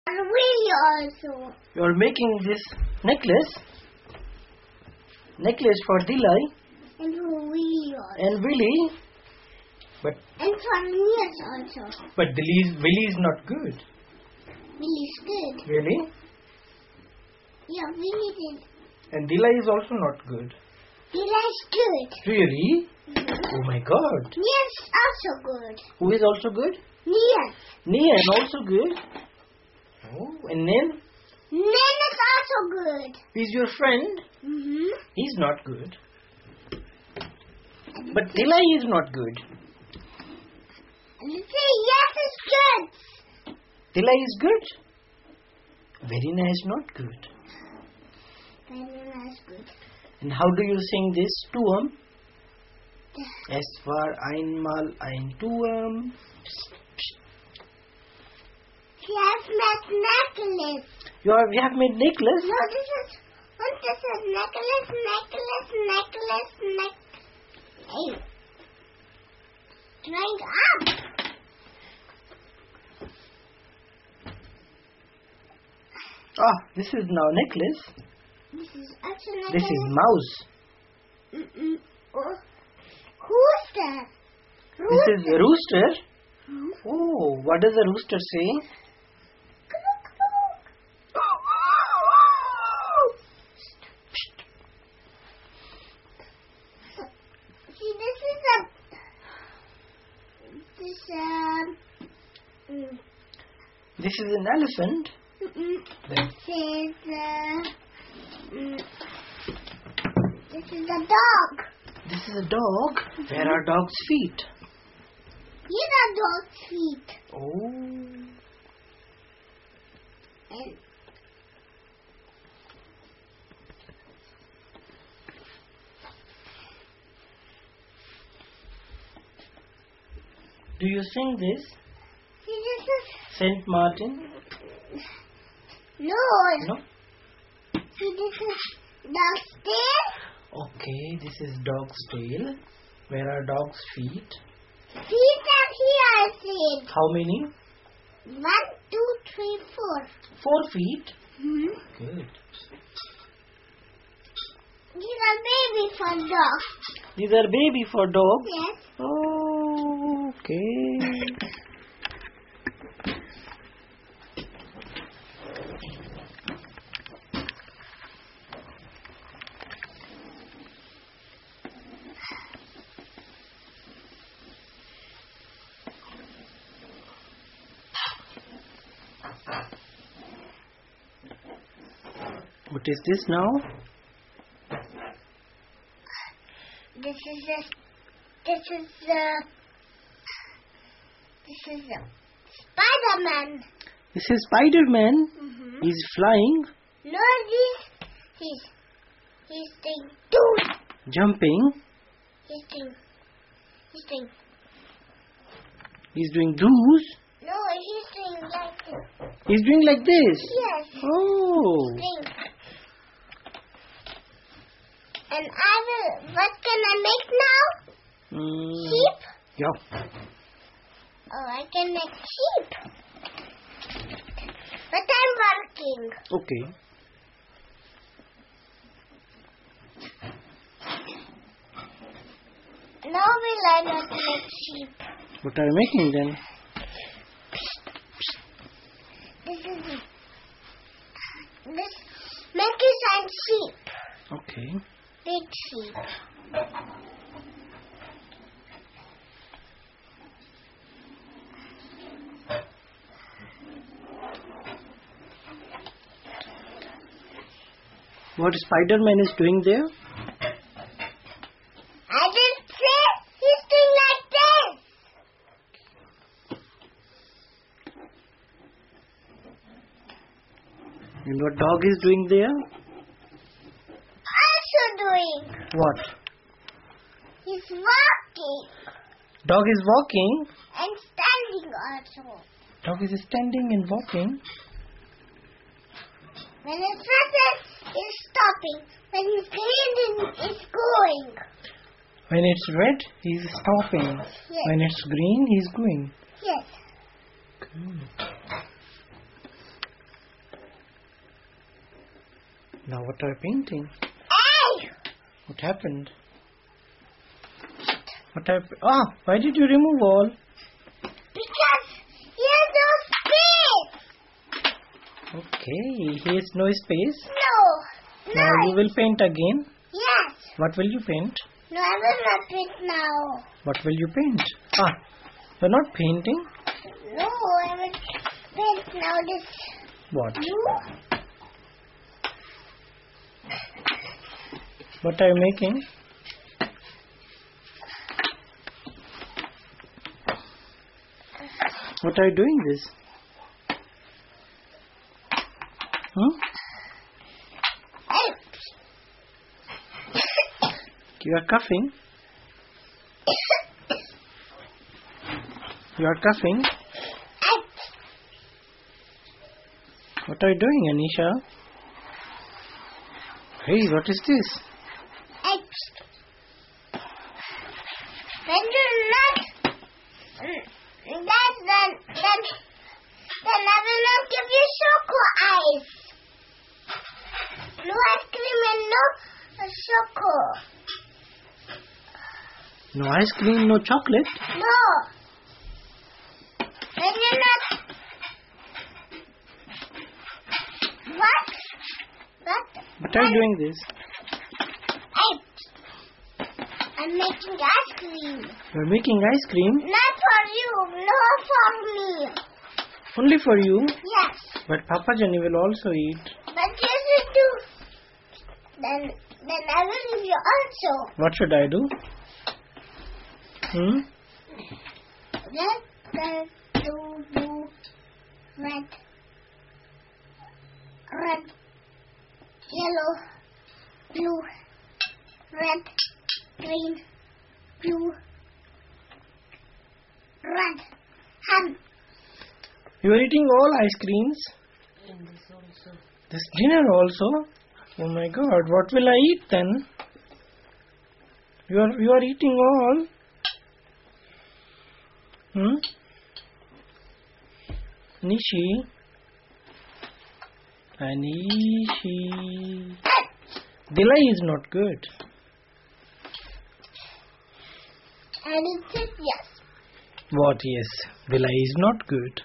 And Willie also. You are making this necklace for Dilai And for Willie also. and Willie. And for Aneesha also. But Willie is not good. Willie's good. Really? Yeah, Willie did. And Dilai is also not good. Dilai's good. Really? Oh my God. Nia's also good. Who is also good? Nia's Nian also good. Oh, and Nen? Nen is also good. He's your friend. He's not good. But Dilai is not good. Say yes is good. Dilai is good. Verina is not good. Verina is good. And how do you sing this tuam? Es war einmal ein Turm. She has made necklace. You have made necklace? No, this is necklace. Hey, drying up. Ah, this is now necklace. This is actually necklace. This is mouse. Oh, who's that? This is a rooster. Oh, what does the rooster say? See, This is an elephant. This is a dog. This is a dog. Where are dog's feet? Here are dog's feet. Oh. And do you sing this? see, this is Saint Martin? no. No? See, this is dog's tail. Okay, this is dog's tail. Where are dog's feet? Feet are here, I said. How many? 1, 2, 3, 4. 4 feet. Good. These are baby for dog. These are baby for dogs? Yes. Oh, okay. What is this now? This is Spider-Man. This is Spider-Man. He's flying, No, he's doing two. jumping. He's doing He's doing do's. no, he's doing like this. He's doing like this. Yes. Oh. Doing. And what can I make now? Sheep? Yeah. Oh, I can make sheep. But I'm working. Okay. Now we learn how to make sheep. What are you making then? This monkeys and sheep. Okay. Big sheep. What Spider-Man is doing there? I didn't say he's doing like this. And what dog is doing there? Also doing. What? He's walking Dog is walking. and standing also. Dog is standing and walking. When it's red, it's stopping. When it's green, it's going. When it's red, he's stopping. Yes. When it's green, he's going. Yes. Good. Now what are you painting? Hey! What happened? What happened? Ah, why did you remove all? Because here's no space. Okay, here's no space. No. Now you will paint again. Yes. What will you paint? No, I will not paint now. What will you paint? Ah, you're not painting? No, I will paint now this What? blue. What are you making? What are you doing this? You are coughing? You are coughing? What are you doing, Aneesha? Hey, what is this? When you're not, then I will not give you choco ice. No ice cream and no choco. No ice cream, no chocolate? No. When you're not. What? What are you doing this? I'm making ice cream. You're making ice cream? Not for you, no for me. Only for you? Yes. But Papa Johnny will also eat. But you should do. Then I will give you also. What should I do? Red, blue, red, yellow, blue, red, green, blue, red, You are eating all ice creams? And this also. This dinner also? Oh my God, what will I eat then? You are eating all? Nishi? Anishi. Delay is not good. and it said yes. What? Yes. Delay is not good.